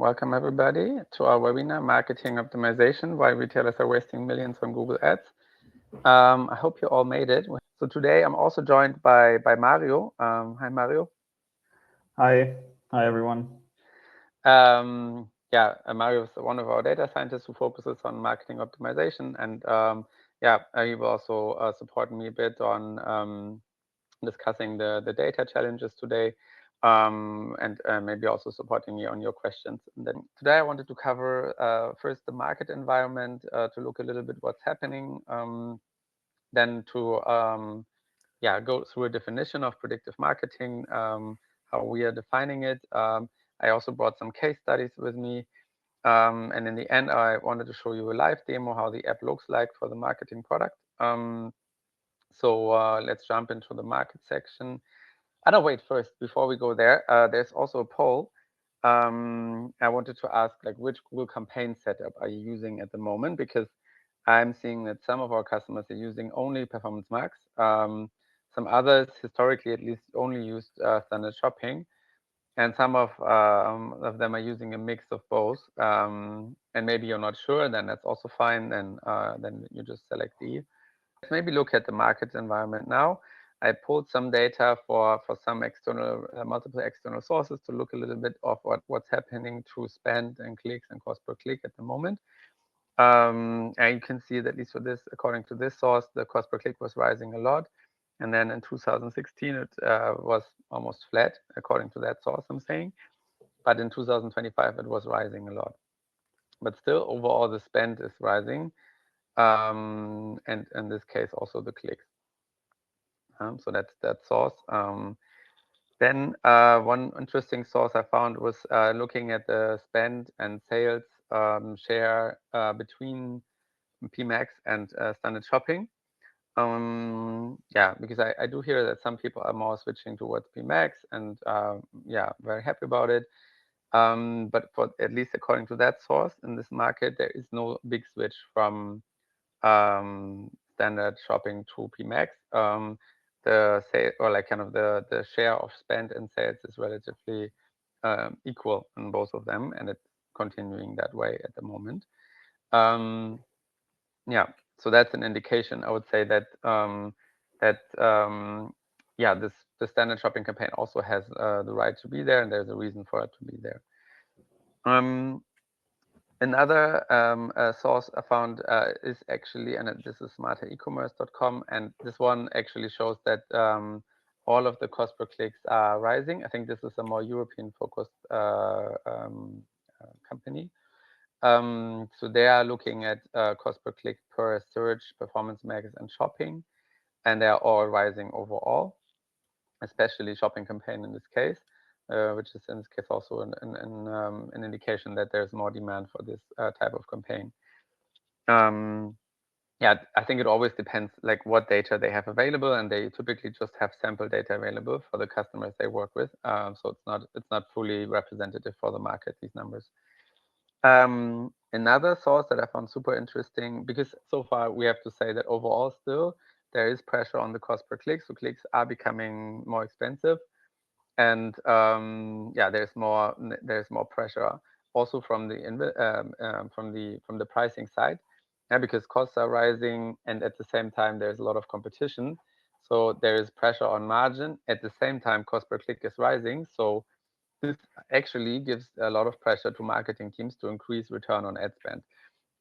Welcome everybody to our webinar, Marketing Optimization, Why Retailers Are Wasting Millions on Google Ads. I hope you all made it. So today I'm also joined by Mario. Hi, Mario. Hi everyone. Mario is one of our data scientists who focuses on marketing optimization, and he will also support me a bit on discussing the data challenges today, and maybe also supporting me on your questions. And then today I wanted to cover first the market environment, to look a little bit what's happening, then to go through a definition of predictive marketing, how we are defining it. I also brought some case studies with me, and in the end I wanted to show you a live demo how the app looks like for the marketing product. So let's jump into the market section. No, wait, first, before we go there, there's also a poll. I wanted to ask, like, which Google campaign setup are you using at the moment? Because I'm seeing that some of our customers are using only Performance Max. Some others, historically at least, only used standard shopping. And some of them are using a mix of both. And maybe you're not sure, then that's also fine. Then you just select the. Let's maybe look at the market environment now. I pulled some data for some external, multiple external sources to look a little bit of what's happening to spend and clicks and cost per click at the moment. And you can see that at least for this, according to this source, the cost per click was rising a lot. And then in 2016, it was almost flat, according to that source, I'm saying. But in 2025, it was rising a lot. But still, overall, the spend is rising. And in this case, also the clicks. So that's that source. Then one interesting source I found was looking at the spend and sales share between PMax and standard shopping. Because I do hear that some people are more switching towards PMax, and very happy about it. But for at least according to that source in this market, there is no big switch from standard shopping to PMax. The sale, or like kind of the share of spend and sales, is relatively equal in both of them, and it's continuing that way at the moment. So that's an indication. I would say that the standard shopping campaign also has the right to be there, and there's a reason for it to be there. Another source I found is actually, and this is smarterecommerce.com, and this one actually shows that all of the cost per clicks are rising. I think this is a more European-focused company. So they are looking at cost per click per search, Performance Max, and shopping, and they are all rising overall, especially shopping campaign in this case. Which is in this case also an indication that there's more demand for this type of campaign. I think it always depends like what data they have available, and they typically just have sample data available for the customers they work with. So it's not fully representative for the market, these numbers. Another source that I found super interesting, because so far we have to say that overall still there is pressure on the cost per click, so clicks are becoming more expensive. And there's more pressure also from the pricing side, because costs are rising, and at the same time there's a lot of competition, so there is pressure on margin. At the same time, cost per click is rising, so this actually gives a lot of pressure to marketing teams to increase return on ad spend.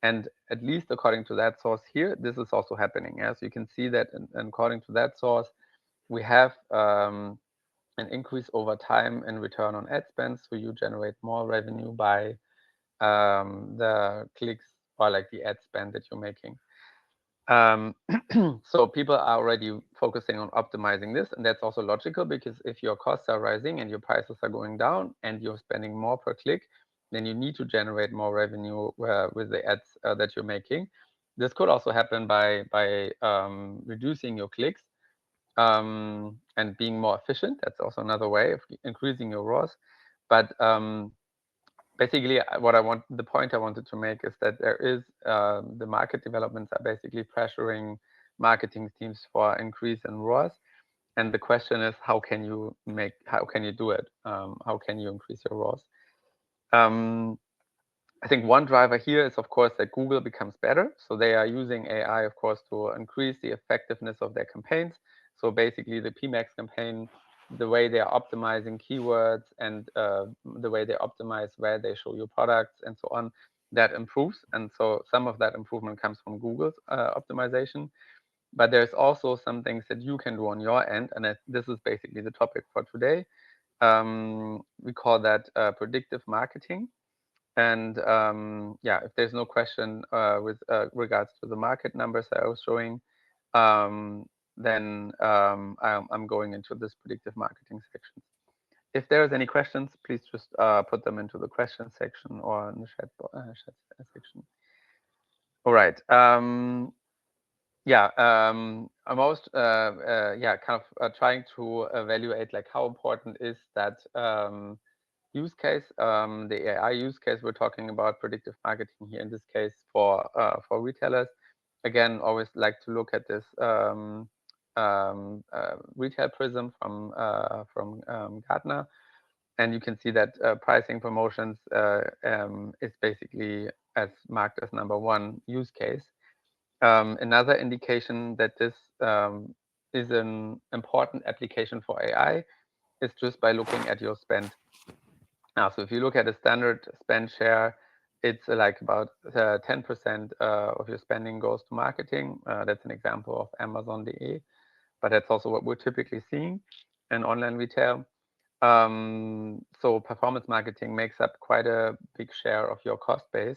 And at least according to that source here, this is also happening. As you can see that, according to that source, we have an increase over time in return on ad spend, so you generate more revenue by the clicks or like the ad spend that you're making. So people are already focusing on optimizing this, and that's also logical, because if your costs are rising and your prices are going down and you're spending more per click, then you need to generate more revenue with the ads that you're making. This could also happen by reducing your clicks and being more efficient. That's also another way of increasing your ROAS. But basically, the point I wanted to make is that there is the market developments are basically pressuring marketing teams for increase in ROAS. And the question is, how can you do it? How can you increase your ROAS? I think one driver here is, of course, that Google becomes better. So they are using AI, of course, to increase the effectiveness of their campaigns. So basically, the PMAX campaign, the way they are optimizing keywords and the way they optimize where they show you products and so on, that improves. And so some of that improvement comes from Google's optimization. But there's also some things that you can do on your end. And this is basically the topic for today. We call that predictive marketing. And yeah, if there's no question with regards to the market numbers that I was showing, then I'm going into this predictive marketing section. If there's any questions, please just put them into the question section or in the chat section. All right. Yeah, I'm most yeah, kind of trying to evaluate like how important is that use case, the AI use case. We're talking about predictive marketing here in this case for retailers. Again, always like to look at this retail prism from Gartner, and you can see that pricing promotions is basically as marked as number one use case. Another indication that this is an important application for AI is just by looking at your spend. Now, so if you look at a standard spend share, it's like about 10% of your spending goes to marketing. That's an example of Amazon.de, but that's also what we're typically seeing in online retail. So performance marketing makes up quite a big share of your cost base.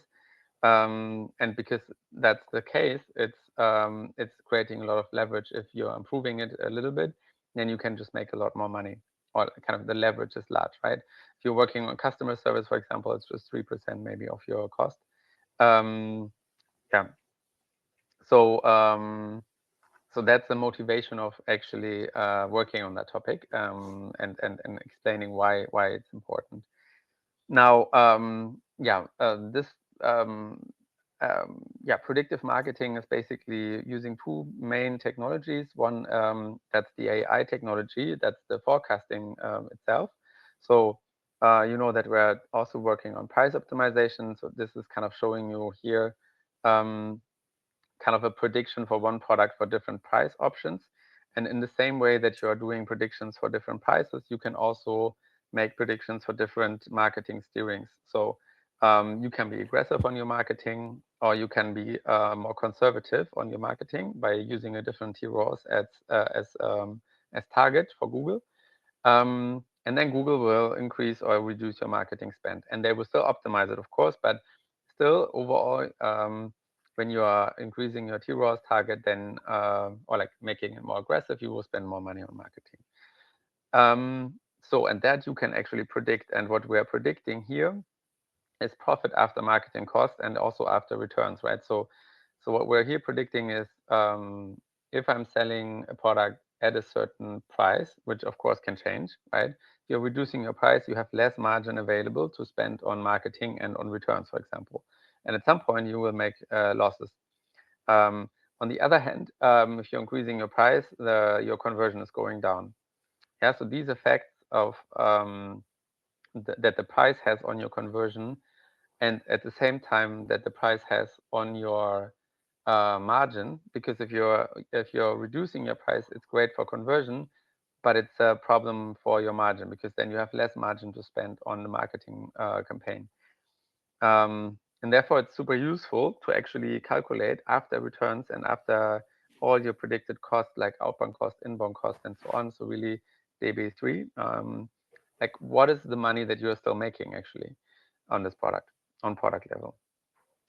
And because that's the case, it's creating a lot of leverage. If you're improving it a little bit, then you can just make a lot more money, or kind of the leverage is large, right? If you're working on customer service, for example, it's just 3% maybe of your cost. Yeah. So so that's the motivation of actually working on that topic, and explaining why it's important. Now, yeah, this yeah, predictive marketing is basically using two main technologies. One, that's the AI technology, that's the forecasting itself. So you know that we're also working on price optimization. So this is kind of showing you here kind of a prediction for one product for different price options. And in the same way that you are doing predictions for different prices, you can also make predictions for different marketing steerings. So you can be aggressive on your marketing, or you can be more conservative on your marketing by using a different TROs as target for Google. And then Google will increase or reduce your marketing spend, and they will still optimize it, of course, but still overall, when you are increasing your TROS target, then or like making it more aggressive, you will spend more money on marketing. So, and that you can actually predict, and what we are predicting here is profit after marketing cost and also after returns, right? So what we're here predicting is if I'm selling a product at a certain price, which of course can change, right? If you're reducing your price, you have less margin available to spend on marketing and on returns, for example. And at some point, you will make losses. On the other hand, if you're increasing your price, your conversion is going down. Yeah, so these effects of that the price has on your conversion, and at the same time that the price has on your margin, because if you're reducing your price, it's great for conversion, but it's a problem for your margin, because then you have less margin to spend on the marketing campaign. And therefore, it's super useful to actually calculate after returns and after all your predicted costs, like outbound cost, inbound cost, and so on. So really, DB3, like what is the money that you're still making actually on this product, on product level.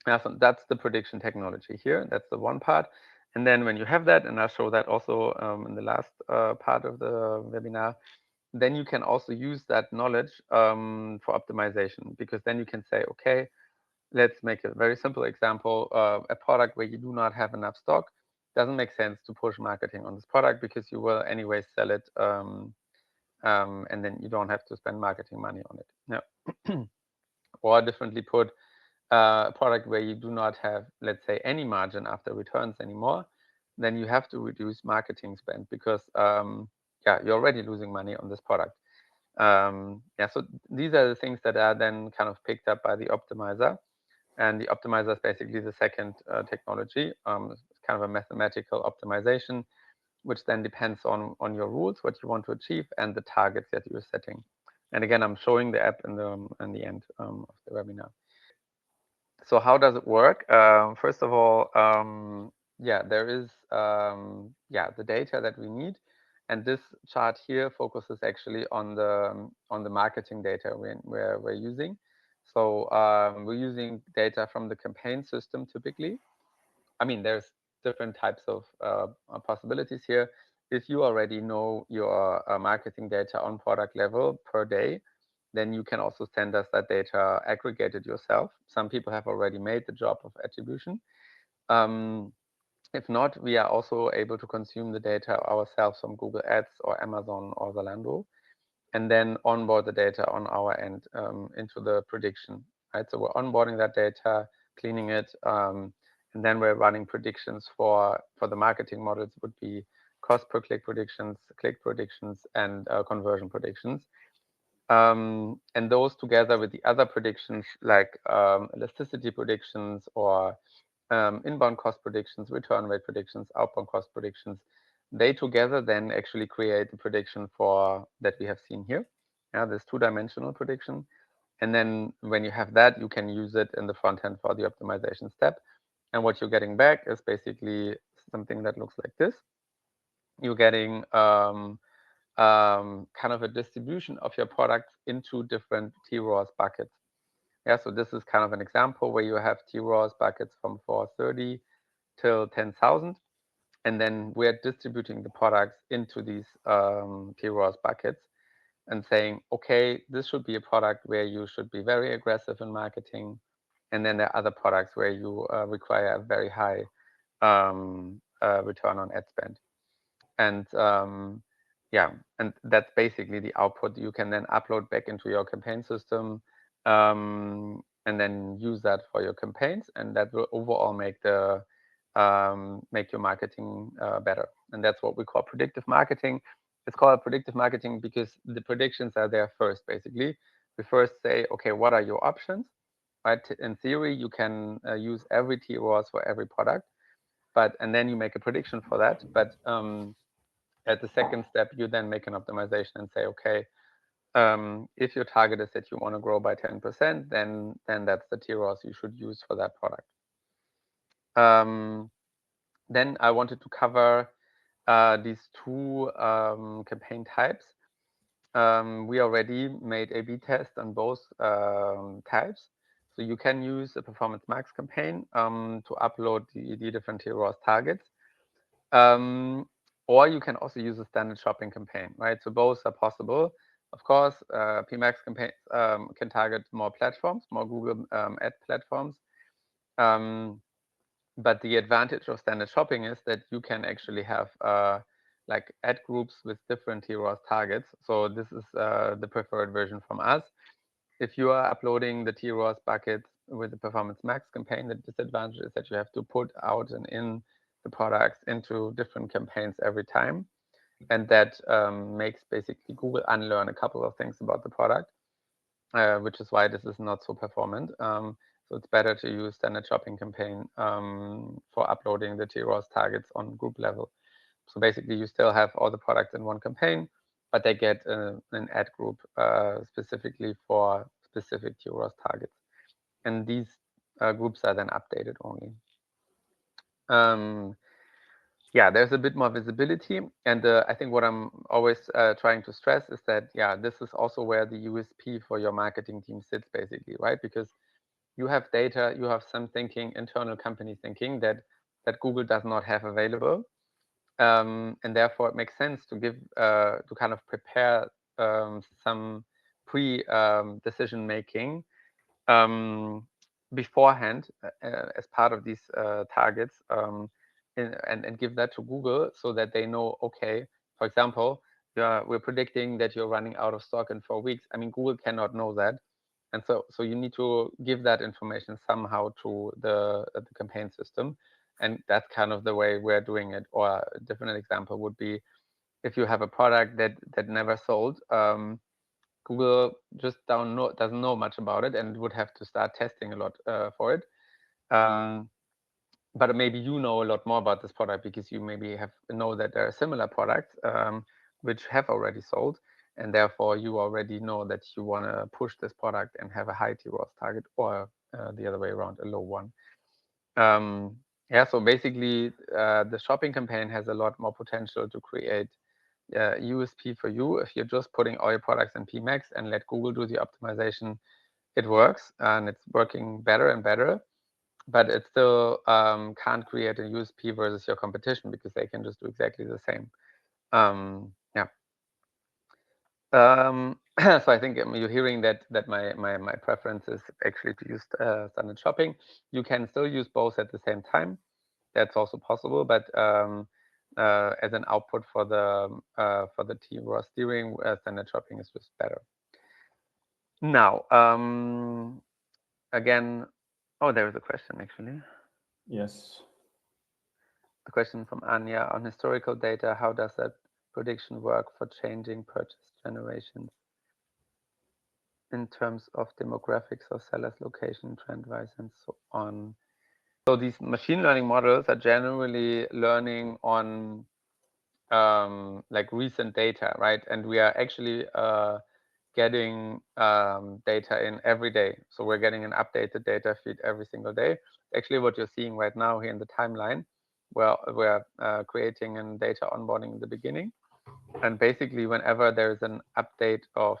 So that's the prediction technology here. That's the one part. And then when you have that, and I'll show that also in the last part of the webinar, then you can also use that knowledge for optimization, because then you can say, okay, let's make a very simple example. A product where you do not have enough stock, doesn't make sense to push marketing on this product, because you will anyway sell it, and then you don't have to spend marketing money on it. No. Or differently put, a product where you do not have, let's say, any margin after returns anymore, then you have to reduce marketing spend, because yeah, you're already losing money on this product. Yeah, so these are the things that are then kind of picked up by the optimizer. And the optimizer is basically the second technology. It's kind of a mathematical optimization, which then depends on your rules, what you want to achieve, and the targets that you're setting. And again, I'm showing the app in the end of the webinar. So how does it work? First of all, yeah, there is yeah, the data that we need, and this chart here focuses actually on the marketing data we're using. So we're using data from the campaign system typically. I mean, there's different types of possibilities here. If you already know your marketing data on product level per day, then you can also send us that data aggregated yourself. Some people have already made the job of attribution. Um, if not, we are also able to consume the data ourselves from Google Ads or Amazon or Zalando, and then onboard the data on our end into the prediction. Right, so we're onboarding that data, cleaning it, and then we're running predictions for the marketing models. Would be cost per click predictions, and conversion predictions. And those together with the other predictions like elasticity predictions or inbound cost predictions, return rate predictions, outbound cost predictions, they together then actually create the prediction for that we have seen here. Yeah, this two-dimensional prediction. And then when you have that, you can use it in the front end for the optimization step. And what you're getting back is basically something that looks like this. You're getting kind of a distribution of your products into different TROS buckets. Yeah, so this is kind of an example where you have TROS buckets from 430 till 10,000, and then we're distributing the products into these TROS buckets and saying, okay, this should be a product where you should be very aggressive in marketing, and then there are other products where you require a very high return on ad spend. And yeah, and that's basically the output you can then upload back into your campaign system, and then use that for your campaigns, and that will overall make the make your marketing better. And that's what we call predictive marketing. It's called predictive marketing because the predictions are there first. Basically, we first say, okay, what are your options? Right? In theory, you can use every keywords for every product, but and then you make a prediction for that. But at the second step, you then make an optimization and say, okay, if your target is that you want to grow by 10%, then that's the TROS you should use for that product. Then I wanted to cover these two campaign types. We already made A/B tests on both types. So you can use a Performance Max campaign to upload the different TROS targets. Um, or you can also use a standard shopping campaign, right? So both are possible. Of course, PMax campaigns can target more platforms, more Google ad platforms. Um, but the advantage of standard shopping is that you can actually have like ad groups with different TROS targets. So this is the preferred version from us. If you are uploading the TROS buckets with the Performance Max campaign, the disadvantage is that you have to put out and in the products into different campaigns every time. And that makes basically Google unlearn a couple of things about the product, which is why this is not so performant. So it's better to use standard shopping campaign for uploading the TROS targets on group level. So basically, you still have all the products in one campaign, but they get an ad group specifically for specific TROS targets. And these groups are then updated only. Yeah, there's a bit more visibility. And I think what I'm always trying to stress is that, yeah, this is also where the USP for your marketing team sits, basically, right? Because you have data, you have some thinking, internal company thinking that Google does not have available. And therefore, it makes sense to give to kind of prepare some pre decision making beforehand as part of these targets, and give that to Google so that they know, okay, for example, we're predicting that you're running out of stock in 4 weeks. I mean, Google cannot know that. And so you need to give that information somehow to the campaign system. And that's kind of the way we're doing it. Or a different example would be if you have a product that never sold, Google just doesn't know much about it, and would have to start testing a lot for it. But maybe you know a lot more about this product because you maybe know that there are similar products which have already sold, and therefore you already know that you want to push this product and have a high TROAS target, or the other way around, a low one. Yeah, so basically the shopping campaign has a lot more potential to create USP for you. If you're just putting all your products in PMax and let Google do the optimization, it works, and it's working better and better, but it still can't create a USP versus your competition because they can just do exactly the same. Yeah. So I think you're hearing that my preference is actually to use standard shopping. You can still use both at the same time. That's also possible, but as an output for the TROAS steering, standard shopping is just better. Now, again, oh, there was a question actually. Yes. The question from Anya on historical data. How does that prediction work for changing purchase generations in terms of demographics or sellers, location, trend wise, and so on? So these machine learning models are generally learning on like recent data, right? And we are actually getting data in every day. So we're getting an updated data feed every single day. Actually, what you're seeing right now here in the timeline, well, we're creating a data onboarding in the beginning. And basically, whenever there's an update of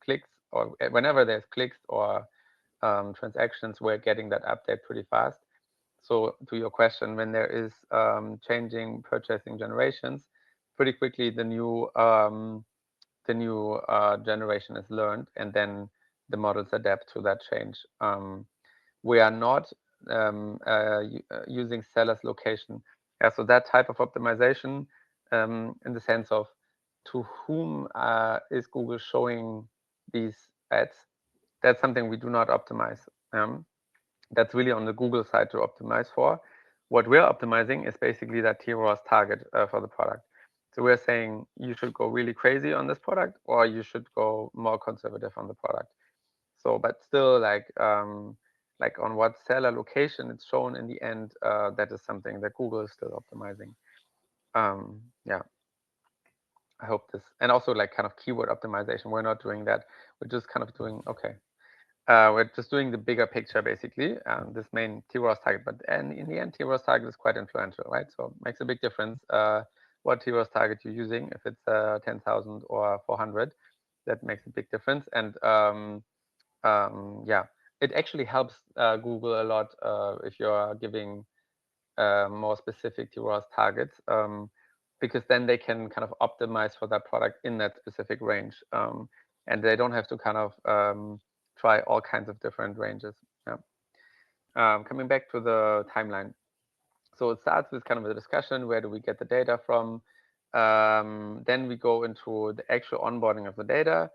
clicks, or whenever there's clicks or transactions, we're getting that update pretty fast. So to your question, when there is changing purchasing generations, pretty quickly the new generation is learned, and then the models adapt to that change. We are not using seller's location. Yeah, so that type of optimization, in the sense of to whom is Google showing these ads, that's something we do not optimize. That's really on the Google side to optimize for. What we're optimizing is basically that TROAS target for the product. So we're saying you should go really crazy on this product, or you should go more conservative on the product. So, but still, like on what seller location it's shown in the end, that is something that Google is still optimizing. Yeah, I hope this, and also like kind of keyword optimization. We're not doing that. We're just kind of doing, okay, we're just doing the bigger picture, basically, this main TROAS target. But and in the end, TROAS target is quite influential, right? So it makes a big difference what TROAS target you're using. If it's 10,000 or 400, that makes a big difference. And yeah, it actually helps Google a lot if you're giving more specific TROAS targets, because then they can kind of optimize for that product in that specific range. And they don't have to kind of try all kinds of different ranges. Yeah. Coming back to the timeline. So it starts with kind of a discussion, where do we get the data from? Then we go into the actual onboarding of the data.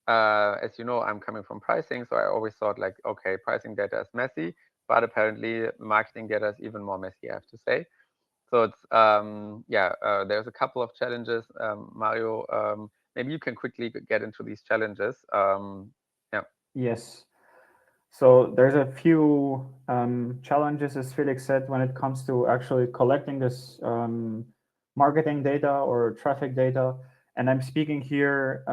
As you know, I'm coming from pricing, so I always thought like, okay, pricing data is messy, but apparently marketing data is even more messy, I have to say. So it's yeah, there's a couple of challenges. Mario, maybe you can quickly get into these challenges. Yeah. Yes. So there's a few challenges, as Felix said, when it comes to actually collecting this marketing data or traffic data. And I'm speaking here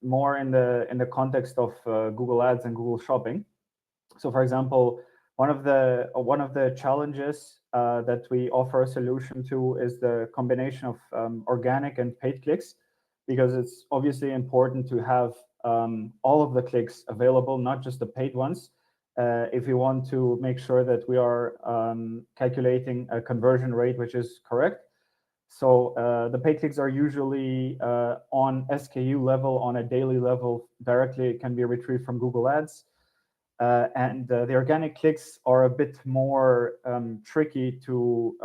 more in the context of Google Ads and Google Shopping. So, for example, one of the challenges that we offer a solution to is the combination of organic and paid clicks, because it's obviously important to have all of the clicks available, not just the paid ones, if we want to make sure that we are calculating a conversion rate which is correct. So the paid clicks are usually on SKU level, on a daily level, directly it can be retrieved from Google Ads. And the organic clicks are a bit more tricky to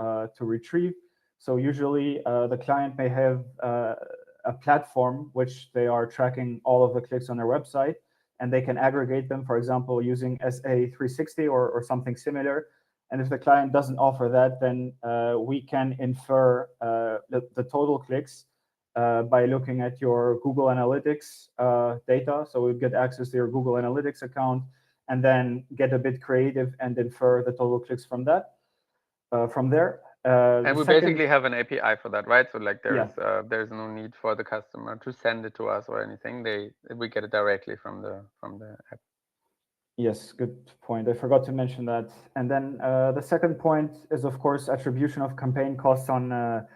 retrieve. So usually the client may have a platform which they are tracking all of the clicks on their website, and they can aggregate them, for example, using SA360 or something similar. And if the client doesn't offer that, then we can infer the total clicks by looking at your Google Analytics data. So we'd get access to your Google Analytics account and then get a bit creative and infer the total clicks from that. From there, And the we second, basically have an API for that, right? So like yeah, there's no need for the customer to send it to us or anything. We get it directly from the app. yes, good point. I forgot to mention that. And then the second point is, of course, attribution of campaign costs on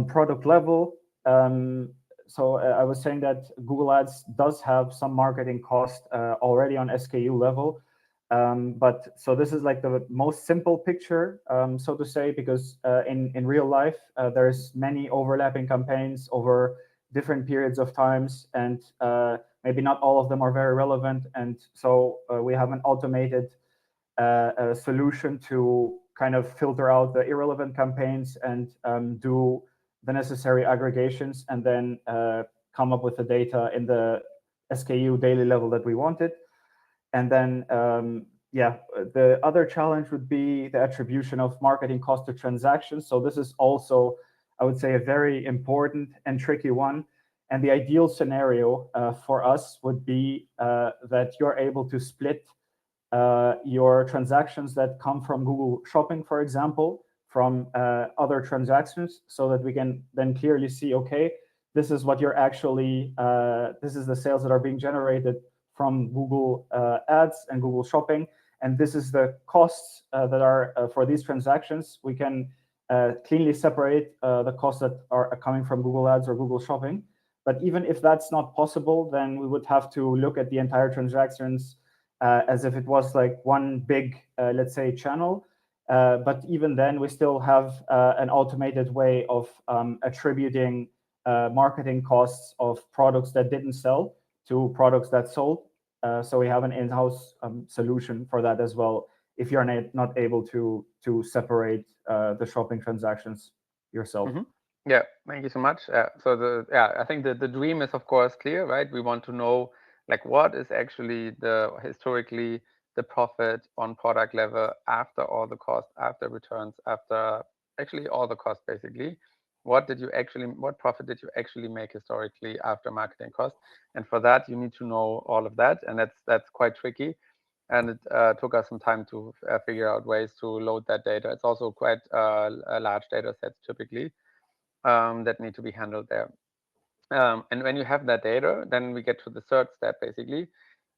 product level. So I was saying that Google Ads does have some marketing cost already on SKU level. But so this is like the most simple picture, so to say, because in real life, there's many overlapping campaigns over different periods of times, and maybe not all of them are very relevant. And so we have an automated solution to kind of filter out the irrelevant campaigns and do the necessary aggregations, and then come up with the data in the SKU daily level that we wanted. And then, yeah, the other challenge would be the attribution of marketing cost to transactions. So this is also, I would say, a very important and tricky one. And the ideal scenario for us would be that you're able to split your transactions that come from Google Shopping, for example, from other transactions, so that we can then clearly see, okay, this is what you're actually, this is the sales that are being generated from Google Ads and Google Shopping, and this is the costs that are for these transactions. We can cleanly separate the costs that are coming from Google Ads or Google Shopping. But even if that's not possible, then we would have to look at the entire transactions as if it was like one big, let's say, channel. But even then, we still have an automated way of attributing marketing costs of products that didn't sell to products that sold. So we have an in-house solution for that as well, if you're not able to separate the shopping transactions yourself. Mm-hmm. Yeah, thank you so much. I think the dream is of course clear, right? We want to know like what is actually the historically the profit on product level after all the cost, after returns, after actually all the cost basically. What profit did you actually make historically after marketing cost? And for that, you need to know all of that, and that's quite tricky. And it took us some time to figure out ways to load that data. It's also quite a large data set typically that need to be handled there. And when you have that data, then we get to the third step basically.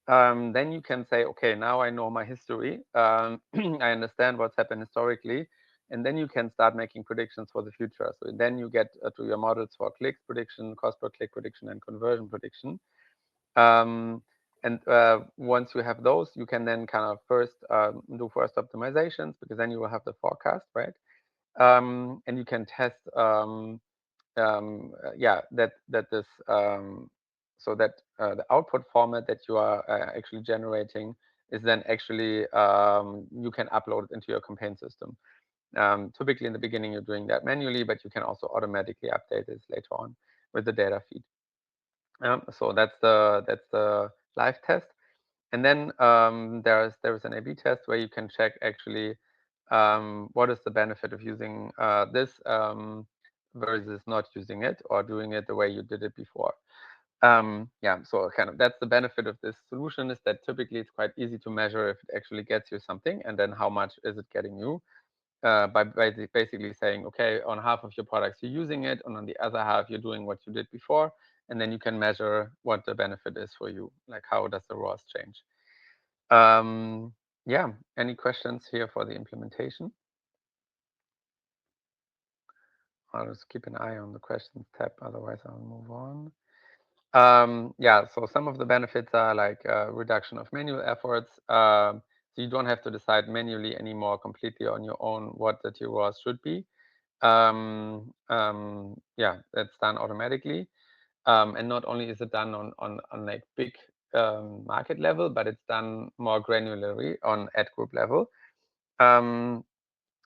Then you can say, okay, now I know my history. I understand what's happened historically. And then you can start making predictions for the future. So then you get to your models for clicks prediction, cost per click prediction, and conversion prediction. Um, and once you have those, you can then kind of do first optimizations, because then you will have the forecast, right? And you can test yeah, that this so that the output format that you are actually generating is then actually you can upload it into your campaign system. Typically in the beginning you're doing that manually, but you can also automatically update this later on with the data feed. So that's the live test. And then there's an A/B test where you can check actually what is the benefit of using this versus not using it or doing it the way you did it before. Yeah, so kind of that's the benefit of this solution, is that typically it's quite easy to measure if it actually gets you something, and then how much is it getting you by basically saying, okay, on half of your products you're using it, and on the other half you're doing what you did before, and then you can measure what the benefit is for you, like how does the ROAS change. Yeah, any questions here for the implementation? I'll just keep an eye on the questions tab, otherwise I'll move on. Yeah, so some of the benefits are like reduction of manual efforts. So you don't have to decide manually anymore completely on your own what the TROAS should be. Yeah, that's done automatically. And not only is it done on like big market level, but it's done more granularly on ad group level. Um,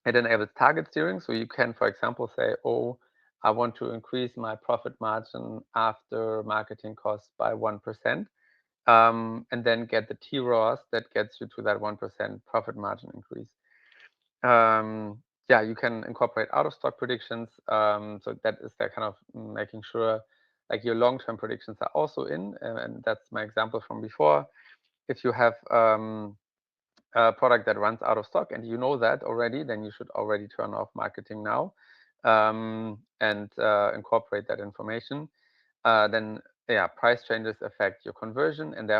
it enables target steering. So you can, for example, say, oh, I want to increase my profit margin after marketing costs by 1%, and then get the TROAS that gets you to that 1% profit margin increase. Yeah, you can incorporate out of stock predictions. So that is that kind of making sure like your long-term predictions are also in, and that's my example from before. If you have a product that runs out of stock and you know that already, then you should already turn off marketing now, and incorporate that information. Then yeah, price changes affect your conversion and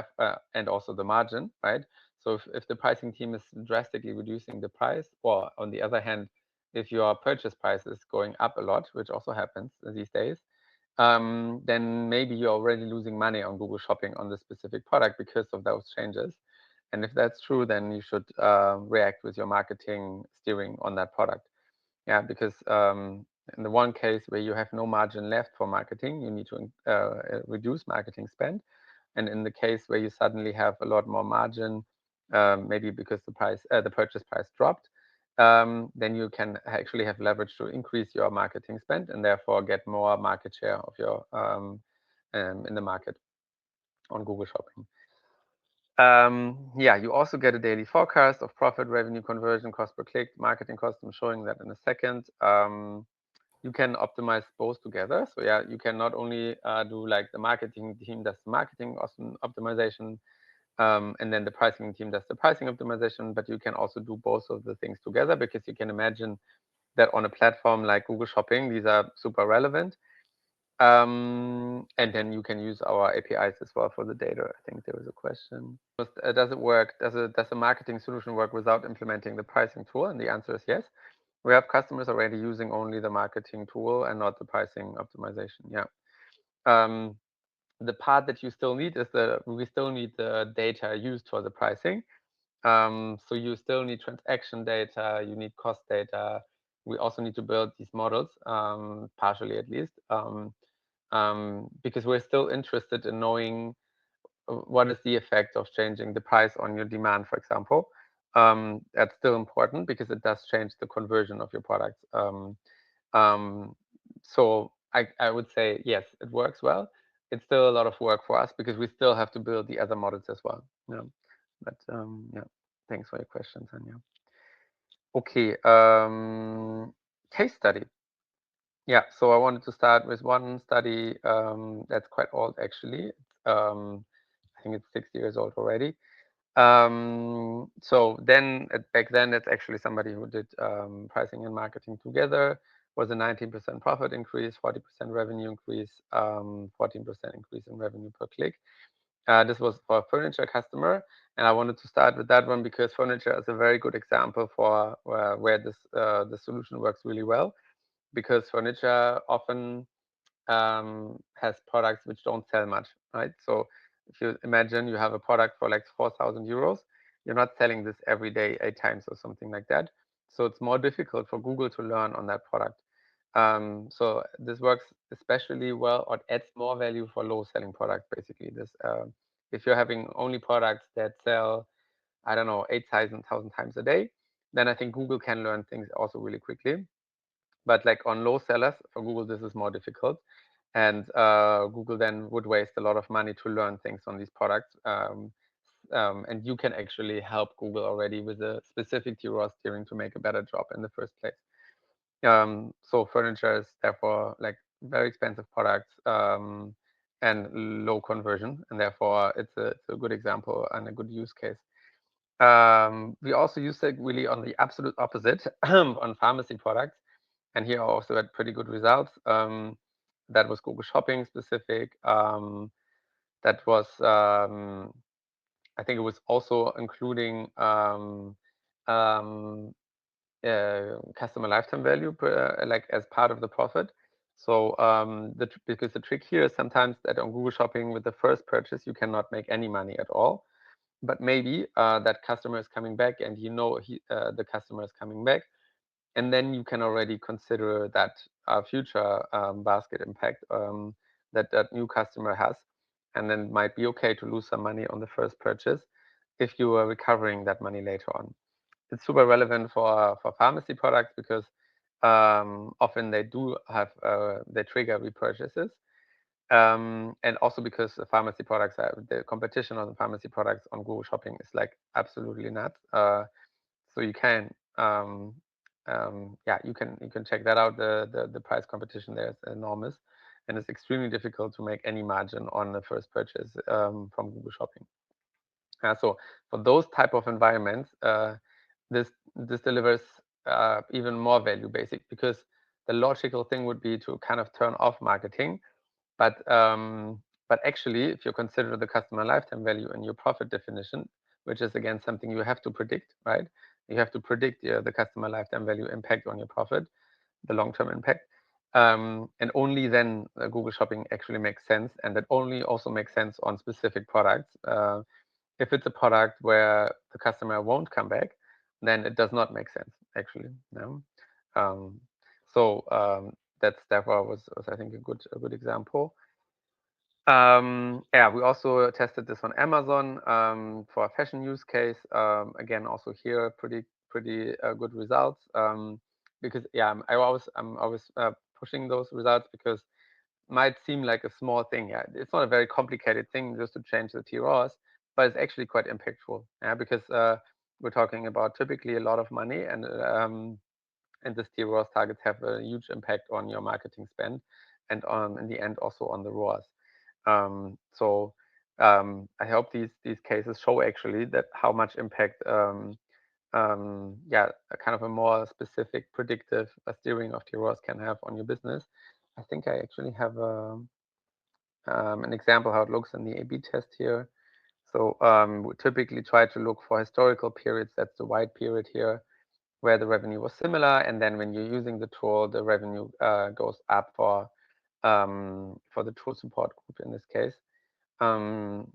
and also the margin, right? So if the pricing team is drastically reducing the price, or on the other hand, if your purchase price is going up a lot, which also happens these days, then maybe you're already losing money on Google Shopping on the specific product because of those changes. And if that's true, then you should react with your marketing steering on that product. Yeah, because in the one case where you have no margin left for marketing, you need to reduce marketing spend. And in the case where you suddenly have a lot more margin, maybe because the purchase price dropped, then you can actually have leverage to increase your marketing spend and therefore get more market share of your in the market on Google Shopping. Yeah, you also get a daily forecast of profit, revenue, conversion, cost per click, marketing cost. I'm showing that in a second. You can optimize both together. So yeah, you can not only do like the marketing team does the marketing optimization, and then the pricing team does the pricing optimization, but you can also do both of the things together, because you can imagine that on a platform like Google Shopping, these are super relevant. And then you can use our APIs as well for the data. I think there was a question. Does it work? Does a marketing solution work without implementing the pricing tool? And the answer is yes. We have customers already using only the marketing tool and not the pricing optimization. Yeah. The part that you still need is we still need the data used for the pricing. So you still need transaction data, you need cost data. We also need to build these models, partially at least, because we're still interested in knowing what is the effect of changing the price on your demand, for example. That's still important because it does change the conversion of your products. Um, so I would say, yes, it works well. It's still a lot of work for us because we still have to build the other models as well. Yeah. But yeah, thanks for your questions, Anya. Okay, case study. Yeah, so I wanted to start with one study that's quite old, actually. I think it's 6 years old already. So then back then, it's actually somebody who did pricing and marketing together. Was a 19% profit increase, 40% revenue increase, 14% increase in revenue per click. This was for a furniture customer, and I wanted to start with that one because furniture is a very good example for where this the solution works really well, because furniture often has products which don't sell much, right? So if you imagine you have a product for like 4,000 euros, you're not selling this every day 8 times or something like that. So it's more difficult for Google to learn on that product. So this works especially well, or adds more value for low selling products. Basically, this if you're having only products that sell, I don't know, 8,000 times a day, then I think Google can learn things also really quickly. But like on low sellers, for Google, this is more difficult. And Google then would waste a lot of money to learn things on these products. And you can actually help Google already with a specific TROS steering to make a better job in the first place. So furniture is therefore like very expensive products, and low conversion, and therefore it's a good example and a good use case. We also use it really on the absolute opposite on pharmacy products, and here I also had pretty good results. That was Google Shopping specific. That was I think it was also including um, customer lifetime value like as part of the profit. So because the trick here is sometimes that on Google Shopping with the first purchase you cannot make any money at all, but maybe that customer is coming back, and the customer is coming back, and then you can already consider that future basket impact that that new customer has, and then it might be okay to lose some money on the first purchase if you are recovering that money later on. It's super relevant for pharmacy products because often they do have they trigger repurchases, and also because the pharmacy products the competition on the pharmacy products on Google Shopping is like absolutely nuts. So you can yeah, you can check that out. The price competition there is enormous, and it's extremely difficult to make any margin on the first purchase from Google Shopping. So for those type of environments, this delivers even more value basic, because the logical thing would be to kind of turn off marketing. But actually, if you consider the customer lifetime value in your profit definition, which is again something you have to predict, right? You have to predict the customer lifetime value impact on your profit, the long-term impact. And only then Google Shopping actually makes sense, and that only also makes sense on specific products. If it's a product where the customer won't come back, then it does not make sense, actually. No? Um, so that's therefore was I think a good example. Yeah, we also tested this on Amazon for a fashion use case. Again, also here pretty good results, because yeah, I'm always pushing those results, because might seem like a small thing. Yeah, it's not a very complicated thing just to change the TROs, but it's actually quite impactful. Yeah, because we're talking about typically a lot of money, and this TROs targets have a huge impact on your marketing spend, and on in the end also on the ROAS. So I hope these cases show actually that how much impact yeah, a kind of a more specific predictive steering of TROs can have on your business. I think I actually have an example how it looks in the A/B test here. So we typically try to look for historical periods. That's the white period here, where the revenue was similar, and then when you're using the tool, the revenue goes up for the tool support group in this case. Um,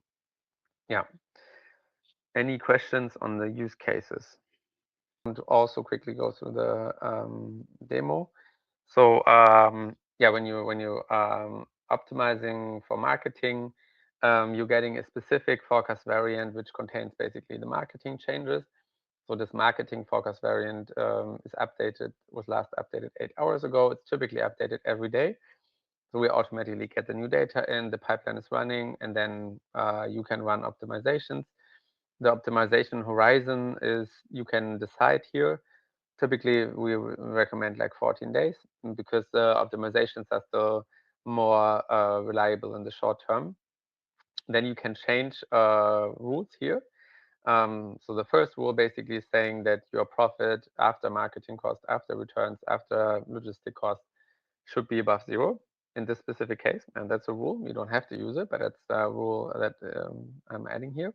yeah. Any questions on the use cases? And also quickly go through the demo. So yeah, when you optimizing for marketing, you're getting a specific forecast variant which contains basically the marketing changes. So this marketing forecast variant was last updated 8 hours ago. It's typically updated every day. So we automatically get the new data in, the pipeline is running, and then you can run optimizations. The optimization horizon is, you can decide here. Typically, we recommend like 14 days, because the optimizations are still more reliable in the short term. Then you can change rules here. So the first rule basically is saying that your profit after marketing cost, after returns, after logistic costs should be above zero in this specific case. And that's a rule. You don't have to use it, but it's a rule that I'm adding here.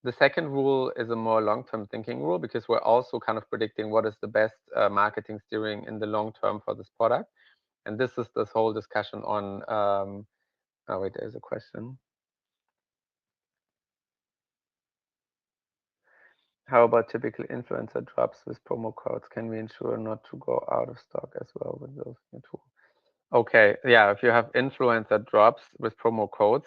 The second rule is a more long-term thinking rule, because we're also kind of predicting what is the best marketing steering in the long term for this product. And this is this whole discussion on, oh wait, there's a question. How about typical influencer drops with promo codes? Can we ensure not to go out of stock as well with those new tools? Okay, yeah, if you have influencer drops with promo codes,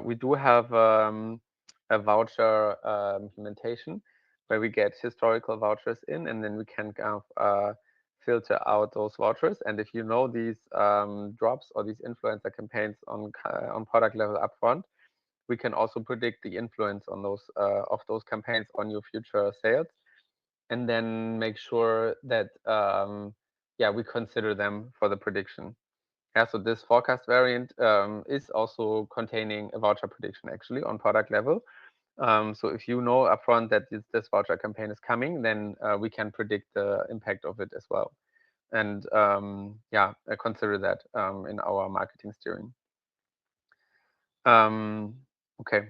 we do have a voucher implementation where we get historical vouchers in, and then we can kind of filter out those vouchers. And if you know these drops or these influencer campaigns on product level upfront, we can also predict the influence on those of those campaigns on your future sales, and then make sure that yeah, we consider them for the prediction. Yeah, so this forecast variant is also containing a voucher prediction actually on product level. So if you know upfront that this voucher campaign is coming, then we can predict the impact of it as well. And yeah, consider that in our marketing steering. Okay.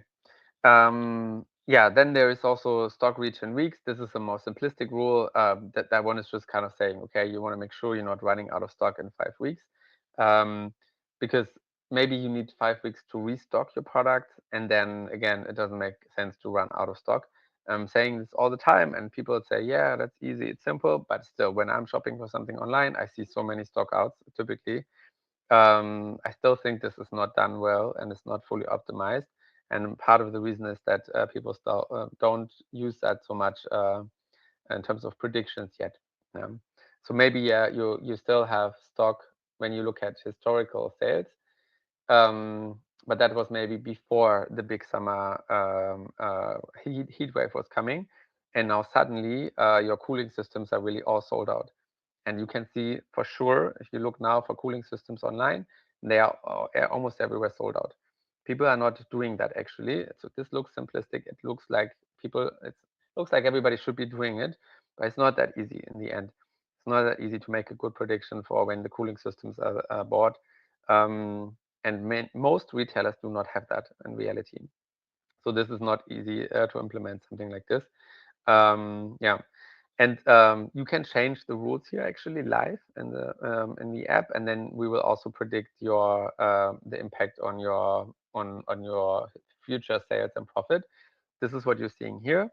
Yeah, then there is also stock reach in weeks. This is a more simplistic rule. That one is just kind of saying, okay, you want to make sure you're not running out of stock in 5 weeks, because maybe you need 5 weeks to restock your product, and then again, it doesn't make sense to run out of stock. I'm saying this all the time, and people would say, yeah, that's easy, it's simple, but still, when I'm shopping for something online, I see so many stock outs typically. I still think this is not done well and it's not fully optimized. And part of the reason is that people still don't use that so much in terms of predictions yet. So maybe you still have stock when you look at historical sales, but that was maybe before the big summer heat wave was coming, and now suddenly your cooling systems are really all sold out. And you can see for sure, if you look now for cooling systems online, they are almost everywhere sold out. People are not doing that actually. So this looks simplistic. It looks like it looks like everybody should be doing it, but it's not that easy in the end. It's not that easy to make a good prediction for when the cooling systems are bought. And most retailers do not have that in reality. So this is not easy to implement something like this. Yeah, and you can change the rules here actually live in the app, and then we will also predict your the impact on your on your future sales and profit. This is what you're seeing here.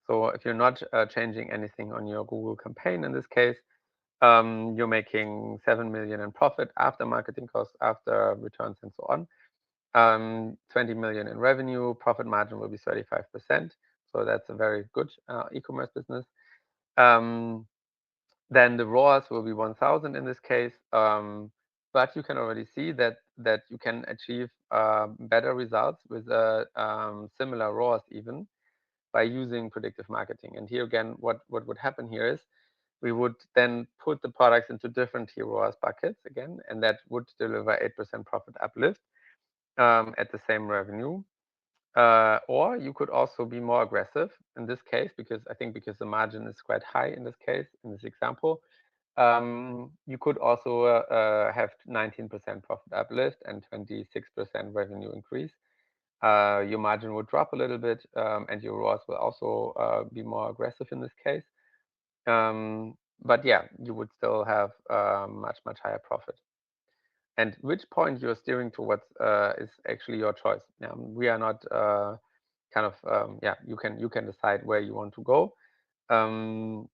So if you're not changing anything on your Google campaign in this case, you're making 7 million in profit after marketing costs, after returns, and so on. 20 million in revenue, profit margin will be 35%. So that's a very good e-commerce business. Um, then the ROAS will be 1000 in this case. But you can already see that you can achieve better results with a similar ROAS even by using predictive marketing. And here again, what would happen here is we would then put the products into different ROAS buckets again, and that would deliver 8% profit uplift at the same revenue. Or you could also be more aggressive in this case, because I think because the margin is quite high in this case, in this example, you could also have 19% profit uplift and 26% revenue increase. Your margin would drop a little bit, and your ROAS will also be more aggressive in this case. But yeah, you would still have much higher profit. And which point you're steering towards is actually your choice. We are not yeah, you can decide where you want to go. Um,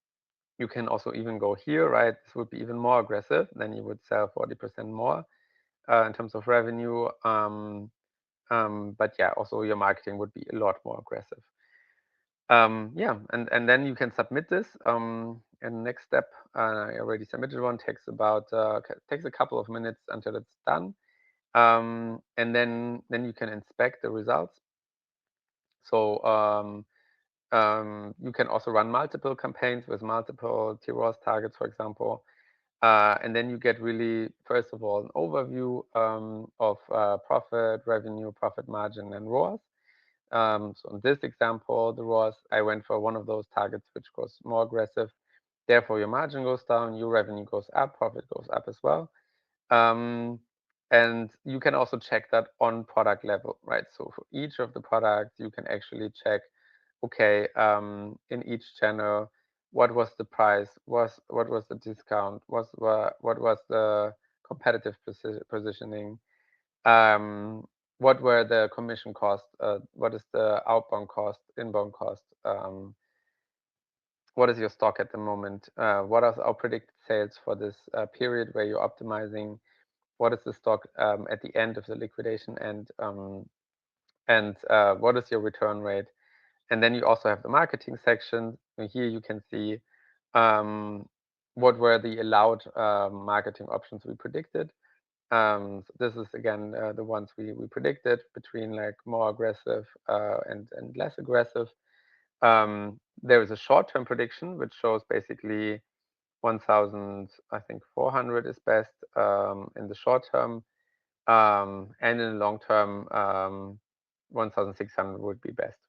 you can also even go here, right? This would be even more aggressive. Then you would sell 40% more in terms of revenue. But yeah, also your marketing would be a lot more aggressive. Yeah, and then you can submit this. And the next step, I already submitted one, takes a couple of minutes until it's done. And then you can inspect the results. So you can also run multiple campaigns with multiple TROS targets, for example. And then you get really, first of all, an overview of profit, revenue, profit margin, and ROAS. So in this example, the ROAS, I went for one of those targets, which goes more aggressive. Therefore, your margin goes down, your revenue goes up, profit goes up as well. And you can also check that on product level, right? So for each of the products, you can actually check, okay, in each channel, what was the price, what was the discount, what was the competitive positioning, what were the commission costs, what is the outbound cost, inbound cost, what is your stock at the moment, what are our predicted sales for this period where you're optimizing, what is the stock at the end of the liquidation, and what is your return rate. And then you also have the marketing section. And here you can see what were the allowed marketing options we predicted. So this is again the ones we predicted between like more aggressive and less aggressive. There is a short-term prediction which shows basically 1,000, I think 400 is best in the short term, and in the long term, 1,600 would be best.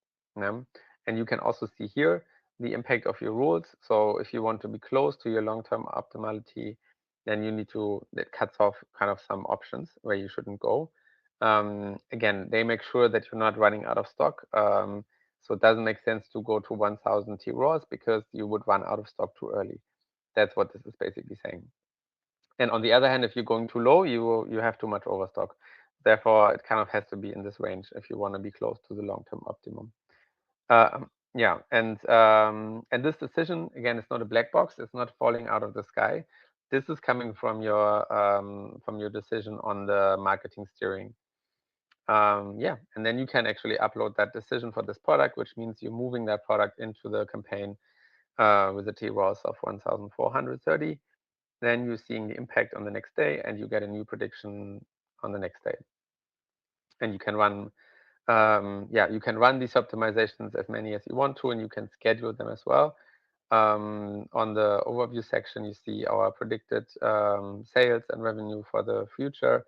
Yeah? And you can also see here the impact of your rules. So if you want to be close to your long-term optimality, then you need to, that cuts off kind of some options where you shouldn't go. Again, they make sure that you're not running out of stock. So it doesn't make sense to go to 1,000 TROs because you would run out of stock too early. That's what this is basically saying. And on the other hand, if you're going too low, you have too much overstock. Therefore, it kind of has to be in this range if you want to be close to the long-term optimum. Yeah, and this decision again is not a black box. It's not falling out of the sky. This is coming from your decision on the marketing steering. Yeah, and then you can actually upload that decision for this product, which means you're moving that product into the campaign with a TROS of 1,430. Then you're seeing the impact on the next day, and you get a new prediction on the next day. And you can run, yeah, you can run these optimizations as many as you want to, and you can schedule them as well. On the overview section, you see our predicted sales and revenue for the future,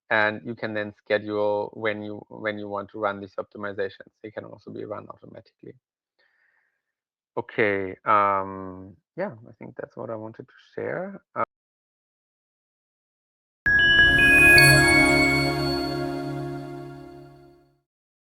and you can then schedule when you want to run these optimizations. They can also be run automatically. Okay, yeah, I think that's what I wanted to share.